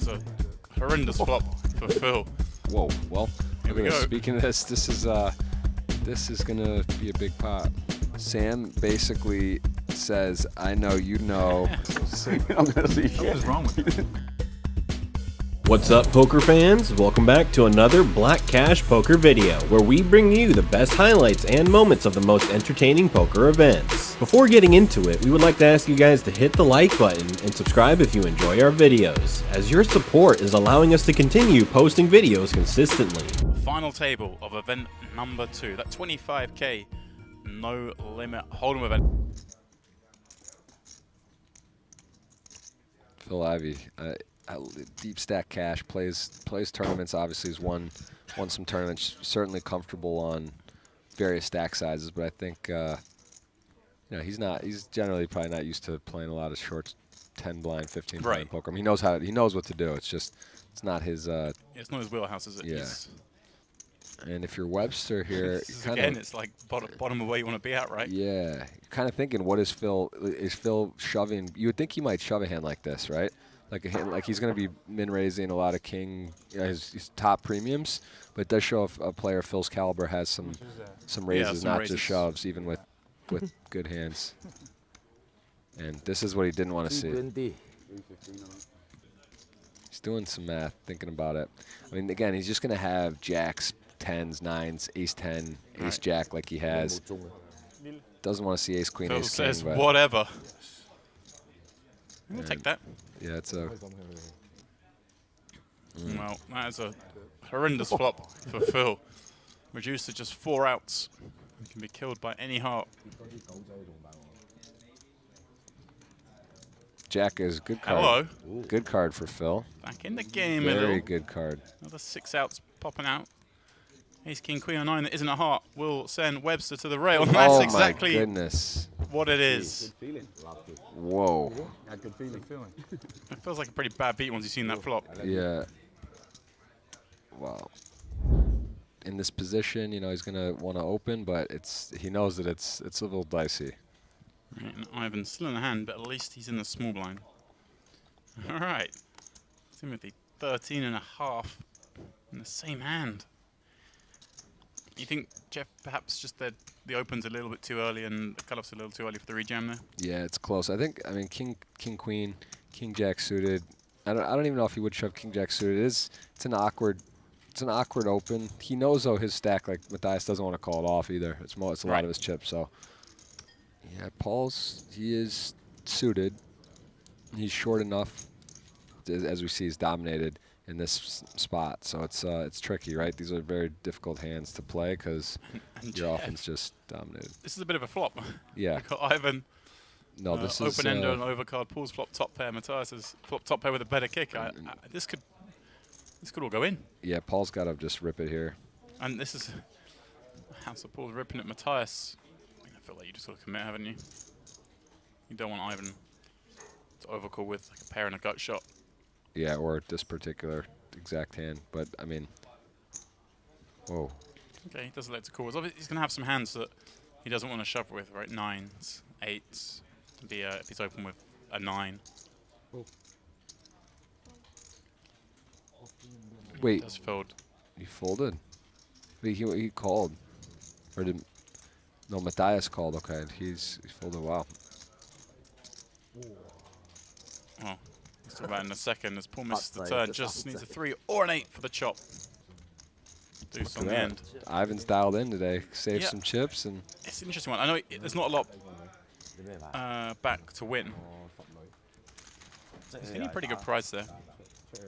a horrendous flop for Phil. Whoa, well, Here we go. Speaking of this, this is gonna be a big pot. Sam basically says, "I know you know." I'm gonna see. What is wrong with you? What's up, poker fans? Welcome back to another Black Cash Poker video, where we bring you the best highlights and moments of the most entertaining poker events. Before getting into it, we would like to ask you guys to hit the like button and subscribe if you enjoy our videos, as your support is allowing us to continue posting videos consistently. Final table of event number 2. That 25k no limit hold'em event. Phil Ivey, deep stack cash, plays tournaments. Obviously, has won some tournaments. Certainly comfortable on various stack sizes, but I think he's generally probably not used to playing a lot of short 10 blind, 15 blind poker. I mean, he knows what to do. It's not his. It's not his wheelhouse, is it? Yeah. And if you're Webster here, it's like bottom of where you want to be at, right? Yeah, you're kind of thinking, what is Phil? Is Phil shoving? You would think he might shove a hand like this, right? Like he's going to be min raising a lot of king, his top premiums, but it does show a player Phil's caliber has some raises, not just shoves, even with good hands. And this is what he didn't want to see. He's doing some math, thinking about it. I mean, again, he's just going to have jacks, 10s, 9s, ace 10, ace jack like he has. Doesn't want to see ace queen, Phil ace says king. whatever. We'll take that. Yeah, it's a. Well, that is a horrendous flop for Phil. Reduced to just 4 outs. He can be killed by any heart. Jack is good card. Hello. Good card for Phil. Back in the game. Very good card. Another 6 outs popping out. Ace, king, queen, or 9 that isn't a heart will send Webster to the rail. And that's exactly my goodness. what it is. Whoa. Good feeling. It feels like a pretty bad beat once you've seen that flop. Yeah. Wow. In this position, he's gonna want to open, but he knows that it's a little dicey. Right, and Ivan's still in the hand, but at least he's in the small blind. All right. Timothy, 13.5 in the same hand. You think, Jeff, perhaps just the open's a little bit too early and the cutoff's a little too early for the rejam there? Yeah, it's close. I mean, king, queen, king, jack suited. I don't even know if he would shove king, jack suited. It's an awkward open. He knows though his stack, like Matthias, doesn't want to call it off either. It's a lot of his chips. So yeah, he is suited. He's short enough, as we see, he's dominated in this spot, so it's tricky, right? These are very difficult hands to play because your offense just dominated. This is a bit of a flop. Yeah. We've got Ivan. No, this is open-ender and overcard pulls flop top pair. Matthias is flop top pair with a better kick. This could all go in. Yeah, Paul's got to just rip it here. And this is House of Paul's ripping at Matthias. I feel like you just got to commit, haven't you? You don't want Ivan to overcall with like a pair and a gut shot. Yeah, or this particular exact hand. But, I mean, whoa. Okay, he doesn't like to call. He's going to have some hands that he doesn't want to shove with, right? 9s, 8s. If he's open with a 9. Wait. He does fold. He folded? Wait, he called. Or did... No, Matthias called. Okay, he's folded. Wow. Oh. Talk about in a second as Paul misses the turn. Just needs a 3 or an 8 for the chop. Deuce on the end. Ivan's dialed in today. Saved some chips. And it's an interesting one. I know there's not a lot back to win. He's getting a pretty good price there. Yeah,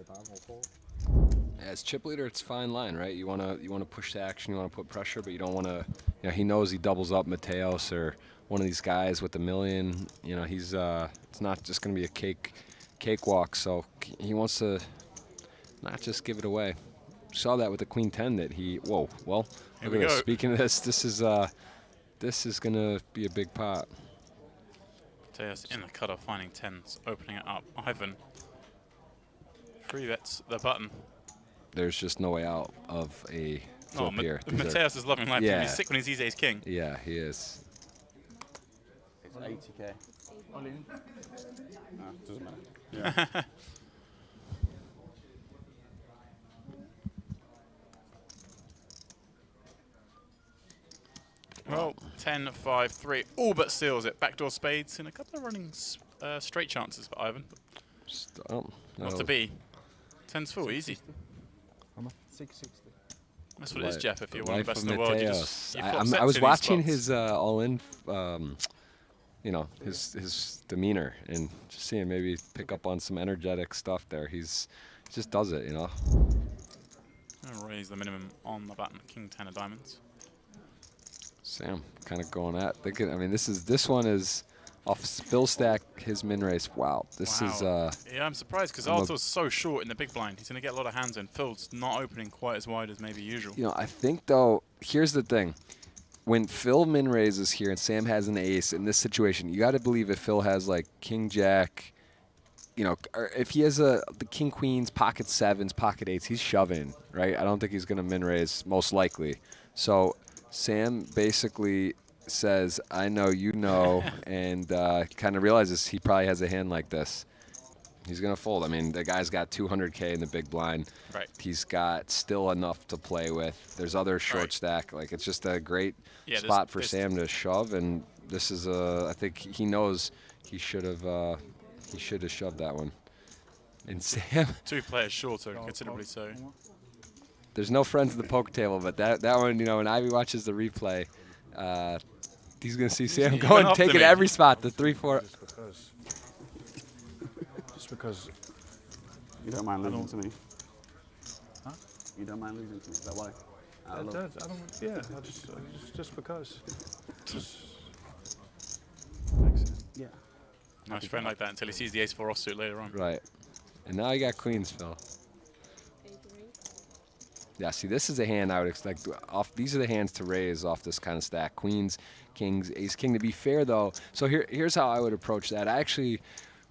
as chip leader, it's a fine line, right? You wanna push the action, you wanna put pressure, but you don't wanna. He knows he doubles up Mateos or one of these guys with $1 million. He's it's not just gonna be a cakewalk, so he wants to not just give it away. Saw that with the Queen 10 that he. Whoa, well, look at this. Speaking of this, this is gonna be a big pot. Mateos in the cutoff, finding 10s, opening it up. Ivan 3-bets the button. There's just no way out of a flip here. Mateos is loving life. Yeah. He's sick when he sees ace king. Yeah, he is. It's 80k. All in. Doesn't matter. Yeah. 10, 5, 3. All but steals it. Backdoor spades and a couple of running straight chances for Ivan. Not to be. 10's full, easy. How much? 660. That's what it is, Jeff. If you're one of Life the best of in the world, you Mateos. just you flop sets I was in these watching spots. his all-in, you know, his demeanor, and just seeing maybe pick up on some energetic stuff there. He just does it, you know. I'll raise the minimum on the button. King 10 of diamonds. Sam kind of going at thinking. I mean, this one is off Phil stack. His min race. Wow, this is. Yeah, I'm surprised because Artur's so short in the big blind. He's going to get a lot of hands in. Phil's not opening quite as wide as maybe usual. You know, I think though. Here's the thing. When Phil min raises here and Sam has an ace in this situation, you got to believe if Phil has like King Jack, you know, or if he has the King Queens, pocket sevens, pocket eights, he's shoving, right? I don't think he's going to min raise most likely. So Sam basically says, I know you know, and kind of realizes he probably has a hand like this. He's going to fold. I mean, the guy's got 200K in the big blind. Right. He's got still enough to play with. There's other short stack. Like, it's just a great spot for Sam to shove, and this is I think he knows he should have shoved that one. And Sam, 2 players shorter, considerably so. there's no friends at the poker table, but that one, you know, when Ivey watches the replay, he's going to see Sam You're going, gonna taking optimate. every spot, the 3-4. Just because. You don't mind losing to me? Huh? You don't mind losing to me? Is that why? I don't. Yeah. Just because. Just makes sense. Yeah. Nice friend like that until he sees the ace 4 offsuit later on. Right. And now you got queens, Phil. Yeah, see, this is a hand I would expect. These are the hands to raise off this kind of stack. Queens, kings, ace, king. To be fair, though, so here's how I would approach that. I actually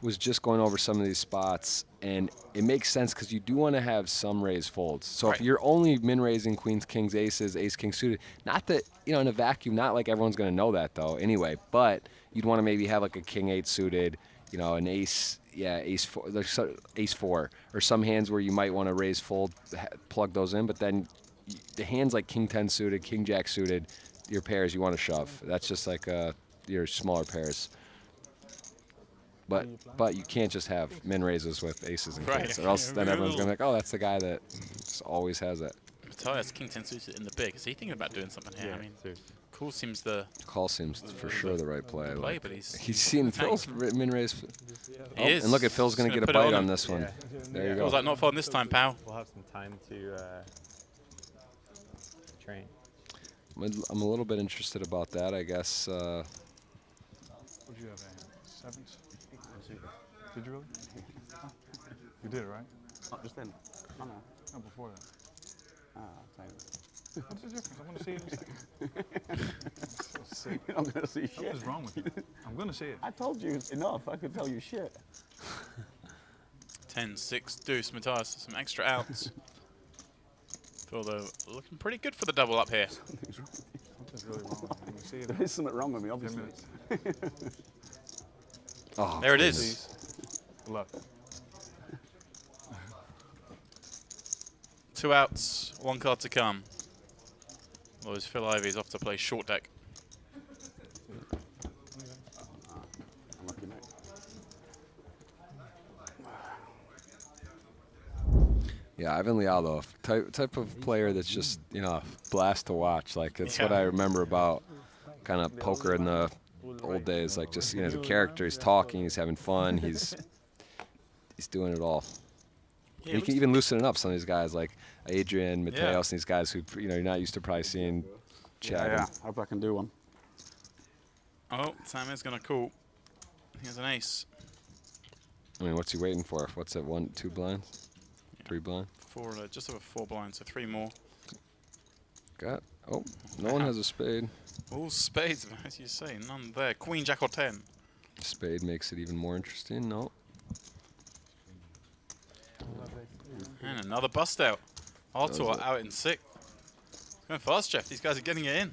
was just going over some of these spots, and it makes sense because you do want to have some raise folds. So if you're only min-raising queens, kings, aces, ace, king suited, not that, you know, in a vacuum, not like everyone's going to know that, though, anyway, but you'd want to maybe have like a king 8 suited, you know, an ace, ace 4, ace 4, or some hands where you might want to raise fold, plug those in, but then the hands like king 10 suited, king jack suited, your pairs you want to shove. That's just like your smaller pairs. But you can't just have min raises with aces and kings, or else then everyone's going to be like, oh, that's the guy that just always has it. Matthias, king 10 suited in the big. Is he thinking about doing something here? I mean, call seems for sure the right play. Like, but he's seen Phil's min raise. He is. And look at Phil's going to He's get a gonna put it bite on on him. this one. There you Feels go. like not folding this time, pal. We'll have some time to train. I'm a little bit interested about that, I guess. What did you have? Sevens. Did you really? Huh? You did, right? Not just then. Oh, no. No, before that. Ah, thank you. What's the difference? I want to see it in a second. So sick. I'm going to see What shit. is wrong with you? I'm going to see it. I told you enough. I could tell you shit. 10, 6, deuce, Matthias, some extra outs. Phil, though, looking pretty good for the double up here. Something's really wrong with you. I'm going to see it. There is something wrong with me, 10 obviously. minutes. Oh, There it is. Good luck. 2 outs, 1 card to come. Otherwise, Phil Ivey's off to play short deck. Unlucky, mate. Yeah, Ivan Leow, though, type of player that's just, you know, a blast to watch. Like, it's what I remember about kind of poker in the old days. Like, just, you know, as a character, he's talking, he's having fun, he's doing it all. Yeah, You can even loosen it up. Some of these guys like Adrian, Mateos, Yeah. and these guys who, you know, you're not used to probably seeing chatting. Yeah. Hope I can do one. Oh, Sam is going to call. He has an ace. I mean, what's he waiting for? What's it, 1, 2 blinds? 3 blind? 4, just over 4 blinds, so 3 more. Oh, no one has a spade. All spades, as you say, none there. Queen, jack, or 10. Spade makes it even more interesting. No. And another bust out. Artur out in 6th. Going fast, Jeff. These guys are getting it in.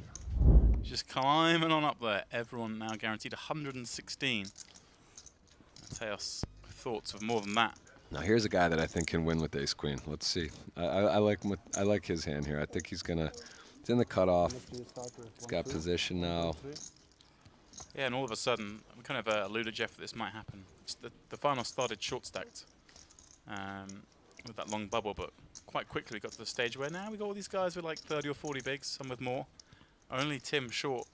Just climbing on up there. Everyone now guaranteed 116. Mateos, thoughts of more than that. Now here's a guy that I think can win with ace queen. Let's see. I like his hand here. I think he's gonna It's in the cutoff. He's got position now. Yeah, and all of a sudden, we kind of alluded, Jeff, that this might happen. The final started short stacked with that long bubble, but quite quickly we got to the stage where now we got all these guys with like 30 or 40 bigs, some with more. Only Tim short.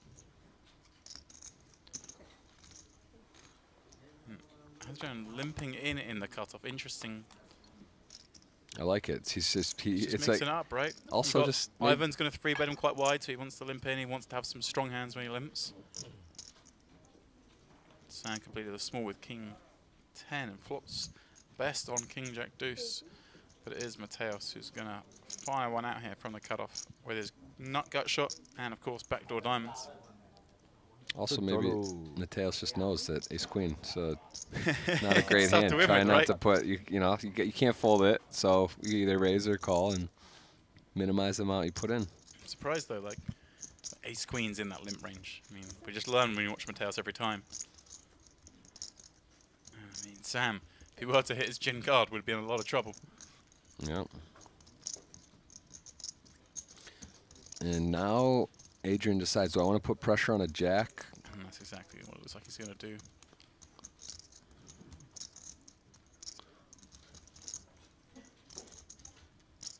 Adrian limping in the cutoff. Interesting. I like it. He's Just it's mixing like up, right? also You've got just Ivan's going to 3-bet him quite wide, so he wants to limp in. He wants to have some strong hands when he limps. Sam completed the small with King 10 and flops best on King Jack Deuce. But it is Mateos who's going to fire one out here from the cutoff with his nut gut shot and, of course, backdoor diamonds. also maybe Mateos just knows that ace queen, so not a great Tough hand. to win Try with, not right? to put you know you can't fold it, so you either raise or call and minimize the amount you put in. I'm surprised, though, like, ace queen's in that limp range. I mean, we just learn when you watch Mateos every time. I mean, Sam, if he were to hit his gin card, would be in a lot of trouble. Yep. And now Adrian decides, do I want to put pressure on a jack? And that's exactly what it looks like he's going to do.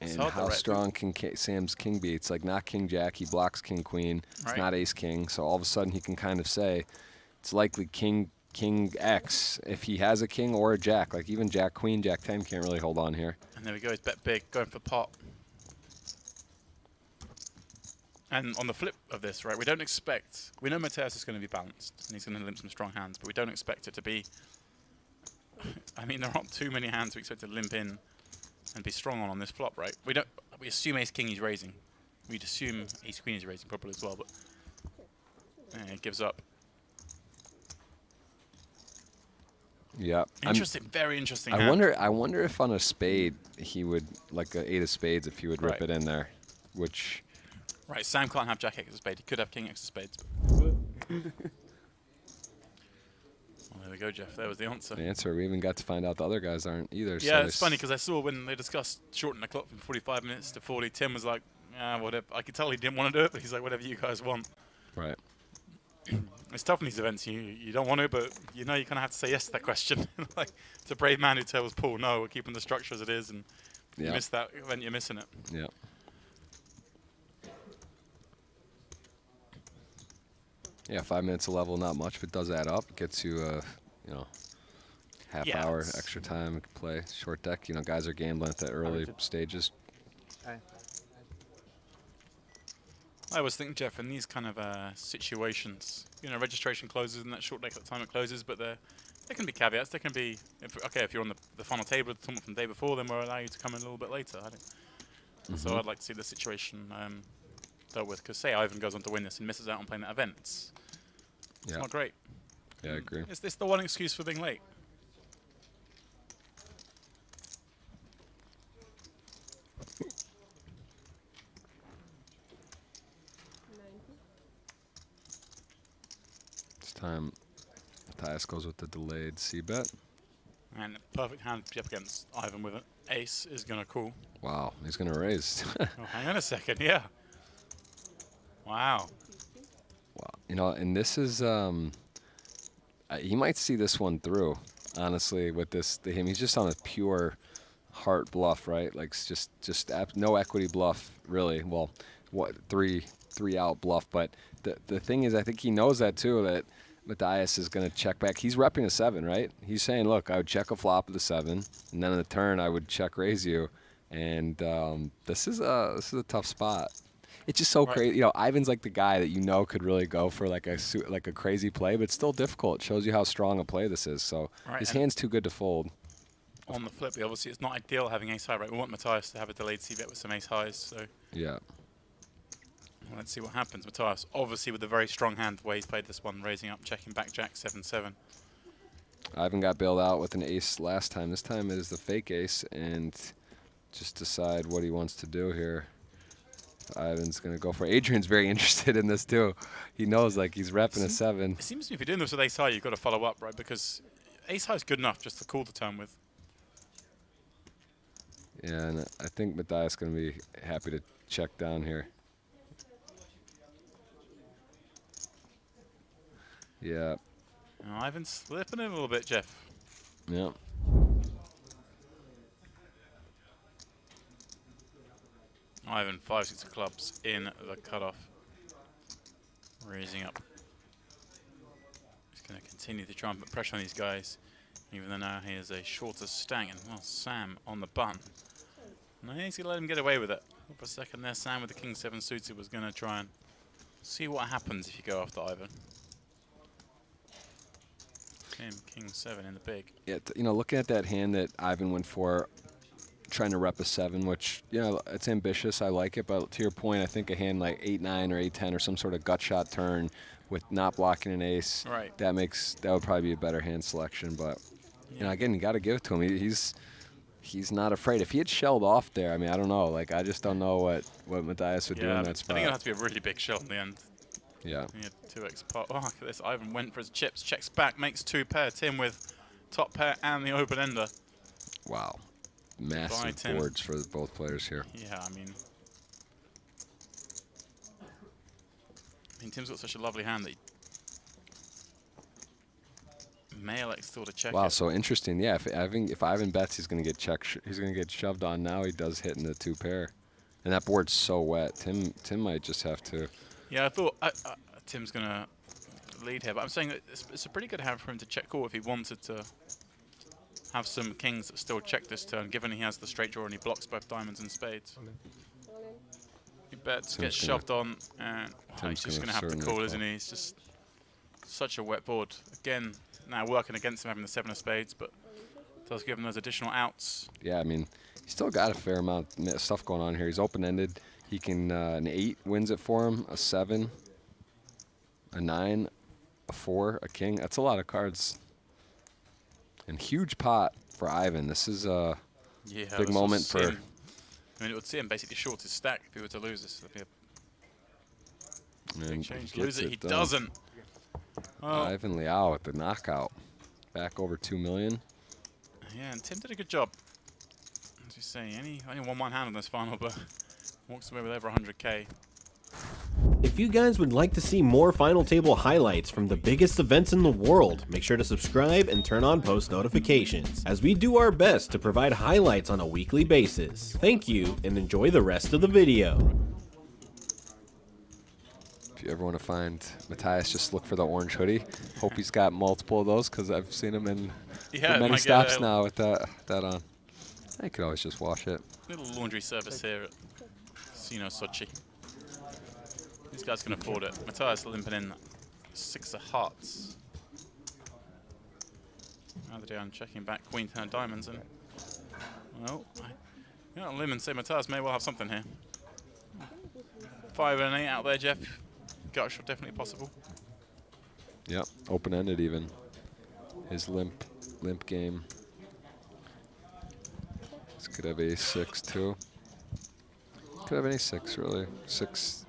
It's And hard, how though, right? strong can Sam's king be? It's like not king jack. He blocks king queen. It's Right. not ace king. So all of a sudden he can kind of say it's likely king X if he has a king or a jack. Like even jack queen, jack 10 can't really hold on here. And there we go, he's bet big, going for pot. And on the flip of this, right, we don't expect, we know Matthias is going to be balanced, and he's going to limp some strong hands, but we don't expect it to be, I mean, there aren't too many hands we expect to limp in and be strong on this flop, right? We assume ace king he's raising. We'd assume ace queen is raising probably as well, but it gives up. Yeah. Interesting, very interesting I hand. wonder if on a spade he would, like a 8 of spades, if he would rip Right. it in there, which Right, Sam can't have jack X of spade. He could have king X of spades. Well, there we go, Jeff. There was the answer. the answer, we even got to find out the other guys aren't either. Yeah, so it's funny because I saw when they discussed shortening the clock from 45 minutes to 40, Tim was like, whatever. I could tell he didn't want to do it, but he's like, whatever you guys want. Right. It's tough in these events. You don't want to, but you know you kind of have to say yes to that question. Like, it's a brave man who tells Paul, no, we're keeping the structure as it is, and you Yeah. miss that event, you're missing it. Yeah. Yeah, 5 minutes of level, not much, but does add up. Gets you, you know, half Yeah, hour it's- extra time. You can play short deck. You know, guys are gambling at the early stages. I always think, Jeff, in these kind of situations, you know, registration closes and that short deck at the time it closes, but there can be caveats. There can be, if you're on the final table of the tournament from the day before, then we'll allow you to come in a little bit later. So I'd like to see the situation dealt with, because say Ivan goes on to win this and misses out on playing that event. It's not great. Yeah, I agree. Is this the one excuse for being late? This time, Matthias goes with the delayed c-bet. And the perfect hand to be up against Ivan with an ace is going to call. Wow, he's going to raise. Oh, hang on a second, yeah. Wow. Wow. You know, and this is, he might see this one through, honestly, with him. He's just on a pure heart bluff, right? Like, just no equity bluff, really. Well, what, three out bluff. But the thing is, I think he knows that, too, that Matthias is going to check back. He's repping a 7, right? He's saying, look, I would check a flop with a 7, and then on the turn, I would check raise you. And this is a tough spot. It's just so crazy. You know, Ivan's like the guy that you know could really go for like a crazy play, but it's still difficult. It shows you how strong a play this is. So his hand's too good to fold. On the flip, obviously, it's not ideal having ace high, right? We want Matthias to have a delayed c-bet with some ace highs. So Yeah. let's see what happens. Matthias, obviously, with a very strong hand, the way he's played this one, raising up, checking back, jack 7-7. Ivan got bailed out with an ace last time. This time it is the fake ace, and just decide what he wants to do here. Ivan's going to go for it. Adrian's very interested in this, too. He knows, like, he's repping a 7. It seems to me if you're doing this with ace high, you've got to follow up, right? Because ace high is good enough just to call the turn with. Yeah, and I think Matthias is going to be happy to check down here. Yeah. Ivan's slipping in a little bit, Jeff. Yeah. Ivan, 5-6 of clubs in the cutoff. Raising up. He's going to continue to try and put pressure on these guys, even though now he is a shorter stack. And well, Sam on the button. No, he's going to let him get away with it. For a second there, Sam with the King 7 suited was going to try and see what happens if you go after Ivan. King 7 in the big. Yeah, you know, looking at that hand that Ivan went for, trying to rep a 7, which, you know, it's ambitious. I like it, but to your point, I think a hand like 8-9 or 8-10 or some sort of gut shot turn with not blocking an ace, Right. that would probably be a better hand selection. But you know, again, you got to give it to him. He's not afraid. If he had shelled off there, I mean, I don't know. Like, I just don't know what Matthias would do in that spot. I think it'll have to be a really big shell in the end. Yeah. He had 2x pot. Oh, look at this. Ivan went for his chips, checks back, makes 2 pair. Tim with top pair and the open ender. Wow. Massive Tim. boards for both players here. Yeah, I mean, Tim's got such a lovely hand that he may elect still to check Wow, it. so interesting. Yeah, if Ivan bets, he's going to get he's going to get shoved on. Now he does hit in the 2 pair, and that board's so wet. Tim might just have to. Yeah, I thought Tim's going to lead here, but I'm saying that it's a pretty good hand for him to check call if he wanted to have some kings that still check this turn, given he has the straight draw and he blocks both diamonds and spades. He bets, gets shoved on, and he's just going to have to call, isn't he? It's just such a wet board. Again, now working against him having the 7 of spades, but does give him those additional outs. Yeah, I mean, he's still got a fair amount of stuff going on here. He's open-ended. He can, an 8 wins it for him, a 7, a 9, a 4, a king. That's a lot of cards. And huge pot for Ivan. This is a big moment for. I mean, it would see him basically short his stack if he were to lose this. It'd be a big change. Lose it, he doesn't. Oh. Ivan Leow with the knockout. Back over 2 million. Yeah, and Tim did a good job. As you say, only won one hand in this final, but walks away with over 100K. If you guys would like to see more Final Table highlights from the biggest events in the world, make sure to subscribe and turn on post notifications, as we do our best to provide highlights on a weekly basis. Thank you, and enjoy the rest of the video. If you ever want to find Matthias, just look for the orange hoodie. Hope he's got multiple of those, because I've seen him in many stops now with that on. I could always just wash it. Little laundry service here at Casino Sochi. These guys can afford it. Matthias limping in 6 of hearts. Adrian checking back Queen 10 of diamonds, and well, Lim and say Matthias may well have something here. 5 and an 8 out there, Jeff. Gut shot definitely possible. Yep, open-ended even. His limp game. This could have ace-6 too. Could have any 6 really. 6.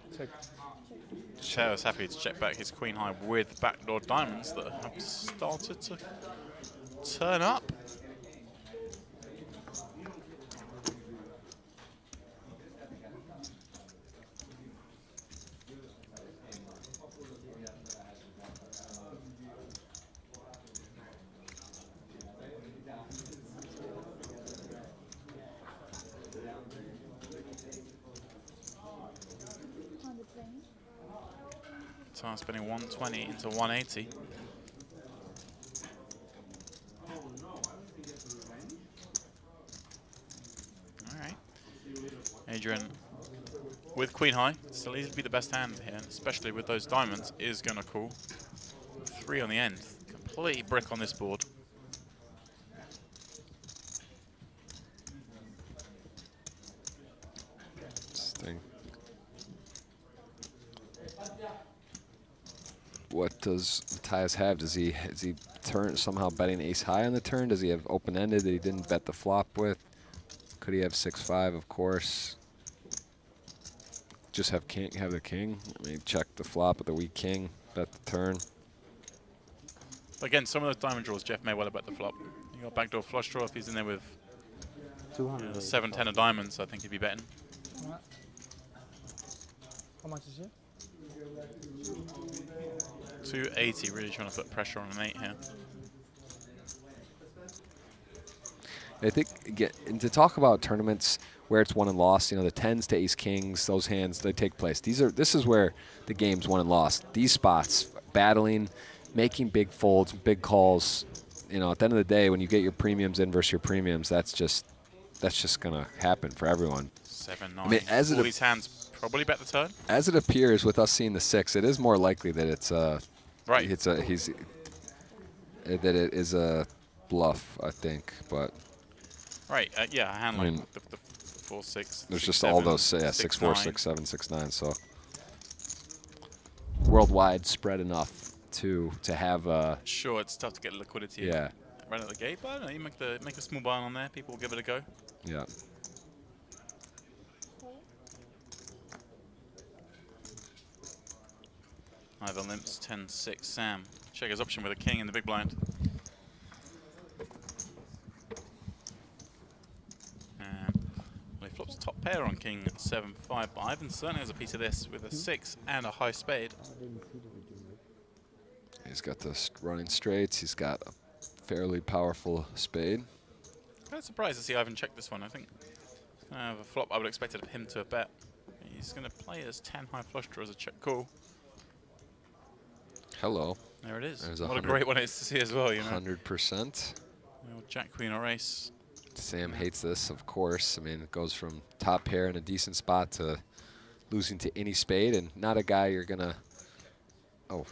Chair is happy to check back his queen high with backdoor diamonds that have started to turn up. So spending 120 into 180. All right. Adrian with queen high, still easily be the best hand here, especially with those diamonds, is going to call. 3 on the end. Complete brick on this board. What does Matthias have? Is he turn somehow betting ace high on the turn? Does he have open-ended that he didn't bet the flop with? Could he have 6-5? Of course. Just have the king. I mean, check the flop with the weak king. Bet the turn. Again, some of those diamond draws, Jeff may well have bet the flop. You got backdoor flush draw if he's in there with 7-10 of diamonds. I think he'd be betting. How much is it? 280, really trying to put pressure on an 8 here. I think and to talk about tournaments where it's won and lost, you know, the 10s to ace kings, those hands, they take place. This is where the game's won and lost. These spots, battling, making big folds, big calls. You know, at the end of the day, when you get your premiums in versus your premiums, that's just gonna happen for everyone. 7-9. I mean, All these hands probably bet the turn. As it appears with us seeing the 6, it is more likely that it's right. that it is a bluff, I think, but. Right, yeah, a hand I like mean, the 4-6. There's 6, just 7, all those, 6, 4, 6, 7, 6, 9. So worldwide spread enough to have a. Sure, it's tough to get liquidity. Yeah. Right at the gate, but I don't know, you make a small buy on there. People will give it a go. Yeah. Ivey limps 10-6. Sam check his option with a king in the big blind. Well, he flops top pair on king 7-5, but Ivan certainly has a piece of this with a 6 and a high spade. He's got the running straights. He's got a fairly powerful spade. Kind of surprised to see Ivan check this one. I think he's going to have a flop I would have expected of him to have bet. He's going to play as 10 high flush draw as a check call. Hello. There it is. There's What a great one it is to see as well, you know. 100%. Jack, queen, or ace. Sam hates this, of course. I mean, it goes from top pair in a decent spot to losing to any spade, and not a guy you're going to. Oh,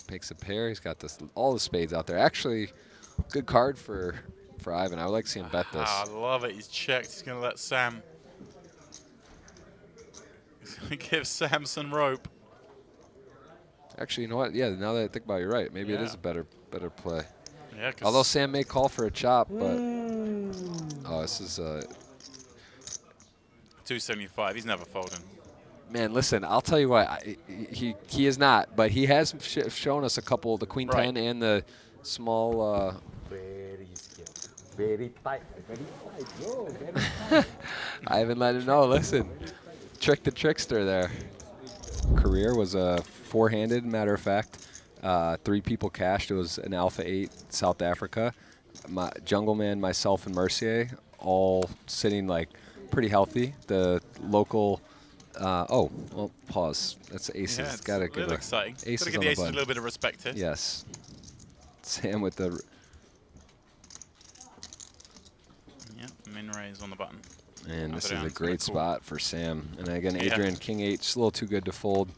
makes a pair. He's got all the spades out there. Actually, good card for Ivan. I would like to see him bet this. I love it. He's checked. He's going to let Sam. He's going to give Sam some rope. Actually, you know what? Yeah, now that I think about it, you're right. Maybe it is a better play. Yeah, although Sam may call for a chop, but this is 275. He's never folding. Man, listen, I'll tell you what. He is not, but he has shown us a couple, the queen 10 and the small. Very tight. Yo, very tight. I haven't let him know. Listen, trick the trickster there. Career was a four-handed, matter of fact. 3 people cashed. It was an Alpha 8 South Africa. Jungle Man, myself, and Mercier all sitting like pretty healthy. The local. Oh, well, pause. That's aces. Yeah, it's Gotta a little exciting. Aces Gotta give the aces a little bit of respect here. Yes. Sam with the. Yeah, min raise on the button. And this is Adrian's a great cool. spot for Sam. And again, Adrian, king 8, just a little too good to fold.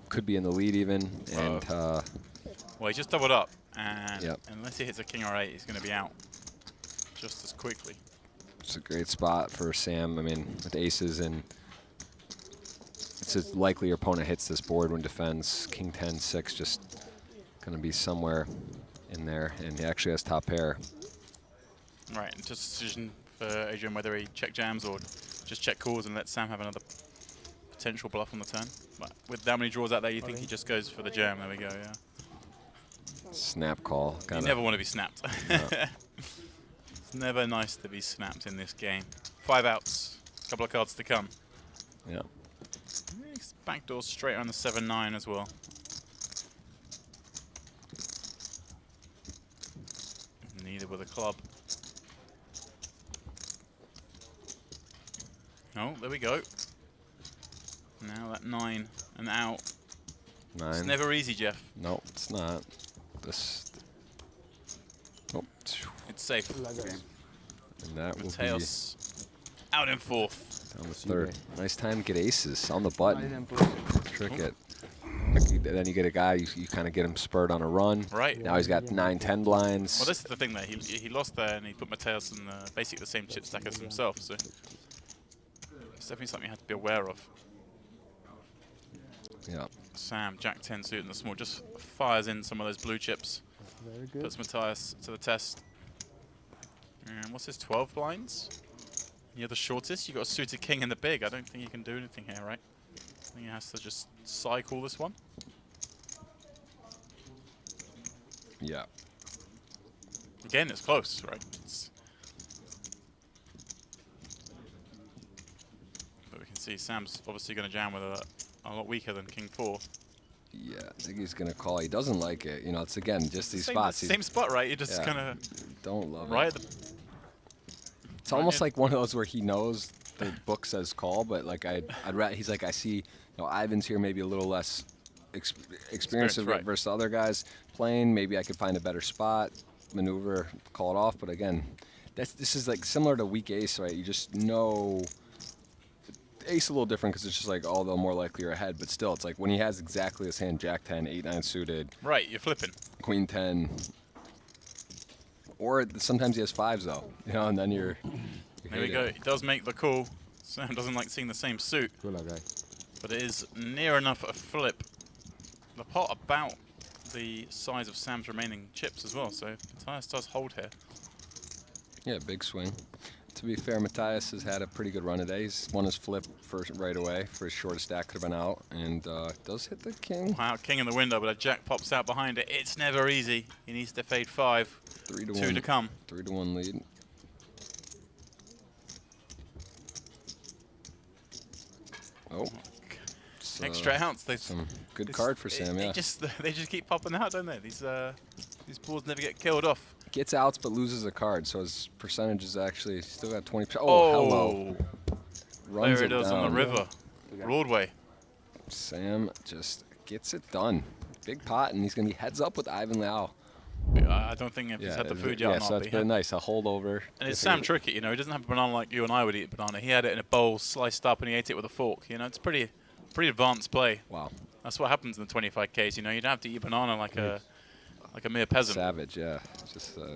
Could be in the lead even. And well, he just doubled up, and Yep. unless he hits a king or 8, he's going to be out just as quickly. it's a great spot for Sam. I mean, with aces, and it's as likely your opponent hits this board when defends. King 10, 6, just going to be somewhere in there. And he actually has top pair. Right, and just a decision for Adrian whether he check jams or just check calls and let Sam have another potential bluff on the turn. But with that many draws out there, you think he just goes for the jam. There we go, yeah. Snap call. You never want to be snapped. It's never nice to be snapped in this game. 5 outs, a couple of cards to come. Yeah. Backdoor straight on the 7-9 as well. Neither with a club. Oh, there we go. Now that 9 and out. 9. It's never easy, Jeff. No, it's not. This. Oh. It's safe. And that will be Mateos out in 4th. on the 3rd. Nice time to get aces on the button. Tricket. Then you get a guy, you kind of get him spurred on a run. Right. Now he's got 9, 10 blinds. Well, this is the thing there. He lost there and he put Mateos in basically the same chip stack as himself. So it's definitely something you have to be aware of. Yeah. Sam, Jack 10 suit in the small, just fires in some of those blue chips. Very good. Puts Matthias to the test. And what's his 12 blinds? You're the shortest. You got a suited king in the big. I don't think you can do anything here, right? I think he has to just cycle this one. Yeah. Again, it's close, right? But we can see Sam's obviously going to jam with a lot weaker than king 4. Yeah, I think he's gonna call. He doesn't like it. You know, it's again just these spots. Same spot, right? You just Yeah. kind of Don't love right it. at the It's almost like one of those where he knows the book says call, but like I'd rather he's like I see, you know, Ivan's here maybe a little less experienced right. versus the other guys playing. Maybe I could find a better spot, maneuver, call it off. But again, this is like similar to weak ace, right? You just know. Ace a little different because it's just like all the more likely you're ahead, but still, it's like when he has exactly his hand, Jack 10, 8-9 suited, right. You're flipping. Queen 10, or sometimes he has fives though, you know, and then you're. There we go. He does make the call. Sam doesn't like seeing the same suit, but it is near enough a flip. The pot about the size of Sam's remaining chips as well, so Matthias does hold here. Yeah, big swing. To be fair, Matthias has had a pretty good run today. He's won his flip first right away for his shortest stack could have been out, and does hit the king. Wow, king in the window, but a jack pops out behind it. It's never easy. He needs to fade 5. 3 to 2 1. to come. 3 to 1 lead. Oh, it's, Extra ounce. some good card for Sam. Yeah, They just keep popping out, don't they? These boards never get killed off. gets outs but loses a card, so his percentage is actually still got 20%. Oh, hello. Runs There it is on the down. river. Broadway. Sam just gets it done. Big pot, and he's going to be heads up with Ivan Leow. I don't think if he's had the food yet or yeah, not. so that's but been nice. A holdover. And it's Sam Tricket, you know. He doesn't have a banana like you and I would eat a banana. He had it in a bowl, sliced up, and he ate it with a fork. You know, it's pretty advanced play. Wow. That's what happens in the 25Ks. You know, you don't have to eat banana like a mere peasant. Savage, yeah. Just All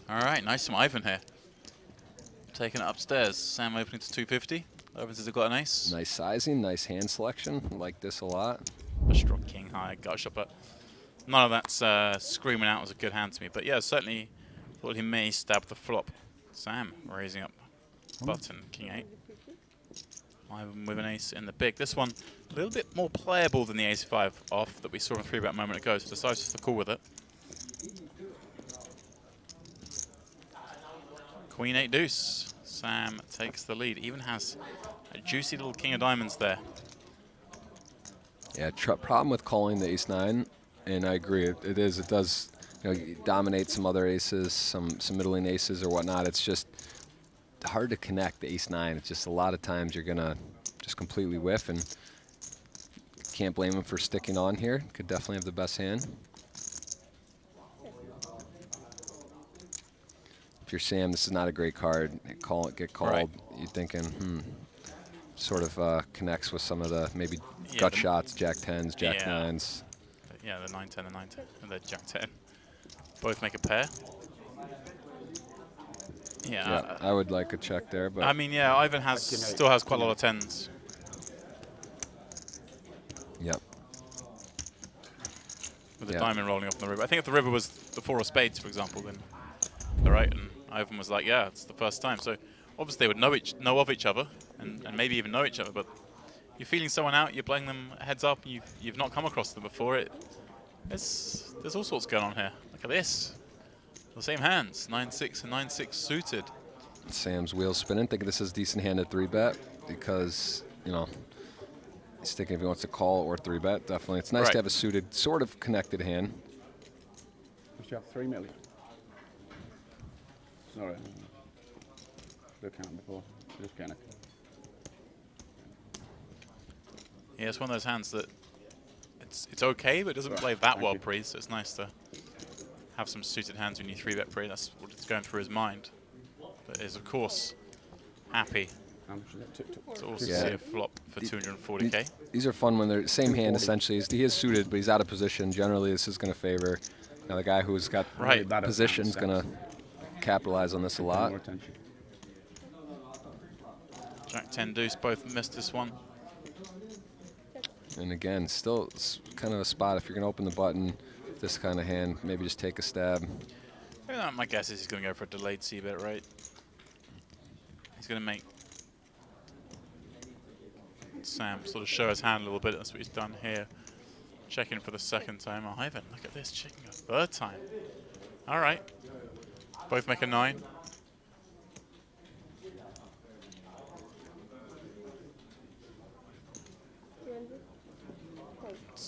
right, nice from Ivan here. Taking it upstairs. Sam opening to 250. Opens has got an ace. nice sizing, nice hand selection. I like this a lot. A struck king high, got a shot, but none of that's screaming out as a good hand to me. But yeah, certainly thought he may stab the flop. Sam raising up button, king 8. Ivan with an ace in the big. This one a little bit more playable than the ace 5 off that we saw in 3-bet a moment ago, so decides just to call with it. Queen 8 deuce. Sam takes the lead. Even has a juicy little king of diamonds there. Yeah, problem with calling the ace-9, and I agree, it does, you know, dominate some other aces, some middling aces or whatnot. It's just hard to connect the ace-9. It's just a lot of times you're gonna just completely whiff, and can't blame him for sticking on here. Could definitely have the best hand. If you're Sam, this is not a great card. Get called. Right. You're thinking, sort of connects with some of the maybe Yeah, gut the- shots, Jack 10s, Jack Yeah. 9s. Yeah, the 9-10 and 9-10, and the Jack 10. Both make a pair. Yeah, I would like a check there, but I mean, yeah, Ivan still has quite a lot of 10s. yep. With the Yeah. diamond rolling off on the river. I think if the river was the 4 of spades, for example, then they're right, and Ivan was like, yeah, it's the first time. So obviously they would know of each other, and maybe even know each other, but you're feeling someone out, you're playing them heads up, and you've not come across them before. There's all sorts going on here. Look at this. The same hands, 9-6 and 9-6 suited. Sam's wheels spinning, thinking this is a decent hand at 3-bet because, you know, he's thinking if he wants to call or 3-bet, definitely. It's nice Right. to have a suited, sort of connected hand. Must you have 3 million? Sorry. Look at it before. Just kind of. Yeah, it's one of those hands that it's okay, but it doesn't play that Thank well you. pre, so it's nice to have some suited hands when you 3-bet pre. That's what's going through his mind. But is, of course, happy How much is it? to also Yeah. see a flop for 240K. These are fun when they're same hand, essentially. He is suited, but he's out of position. Generally, this is going to favor, you know, the guy who's got Right. That position is going to capitalize on this a lot. More attention. Jack 10 deuce, both missed this one. And again, still kind of a spot if you're going to open the button, this kind of hand, maybe just take a stab. Yeah, my guess is he's going to go for a delayed c-bet, right? He's going to make Sam sort of show his hand a little bit. That's what he's done here. Checking for the second time. Oh, Ivan, look at this, checking a third time. All right. Both make a 9.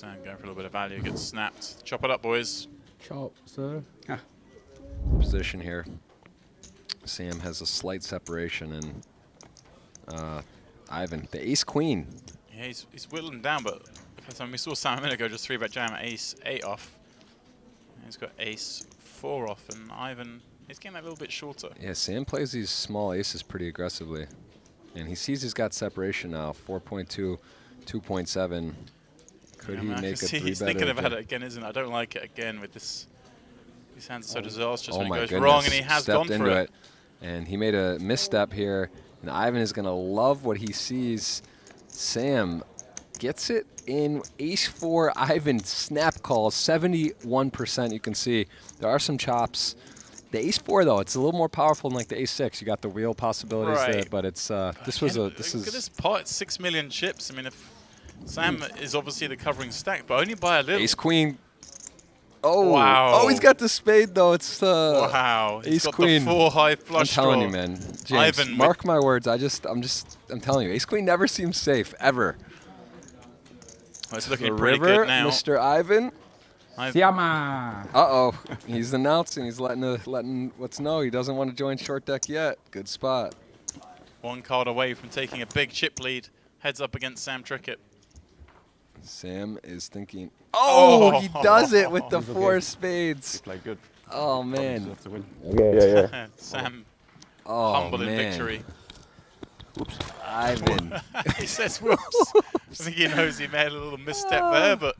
Sam going for a little bit of value, gets snapped. Chop it up, boys. Chop, sir. Position here. Sam has a slight separation, and Ivan, the ace queen. Yeah, he's whittling down, but we saw Sam a minute ago just 3-bet jam ace 8 off. And he's got ace 4 off, and Ivan, he's getting that little bit shorter. Yeah, Sam plays these small aces pretty aggressively. And he sees he's got separation now, 4.2, 2.7. Could he make a 3-bet? He's thinking about it again, isn't it? I don't like it again with this. These hands are so disastrous when it my goes goodness. wrong, and he has Stepped gone for into it. And he made a misstep here, and Ivan is going to love what he sees. Sam gets it in ace 4. Ivan snap calls, 71%. You can see there are some chops. The ace 4 though, it's a little more powerful than like the ace 6. You got the wheel possibilities there, Right. but it's Again, look at this pot, it's 6 million chips. I mean, if Sam is obviously the covering stack, but only by a little. ace queen. Oh, Wow. Oh, he's got the spade though. It's Wow, he's ace got queen. the 4 high I'm flush telling draw. you, man. James, Ivan mark my words. I'm telling you, ace queen never seems safe ever. Well, it's looking The pretty river, good now. Mr. Ivan. Siama. Uh-oh. He's announcing. He's letting what's know. He doesn't want to join short deck yet. Good spot. 1 card away from taking a big chip lead. Heads up against Sam Trickett. Sam is thinking. Oh, he does it with the He's 4 okay. spades. He played good. Oh, Probably man. deserved to win. Yeah. Sam Oh, humble in man. victory. Ivan. He says whoops. I think he knows he made a little misstep there, but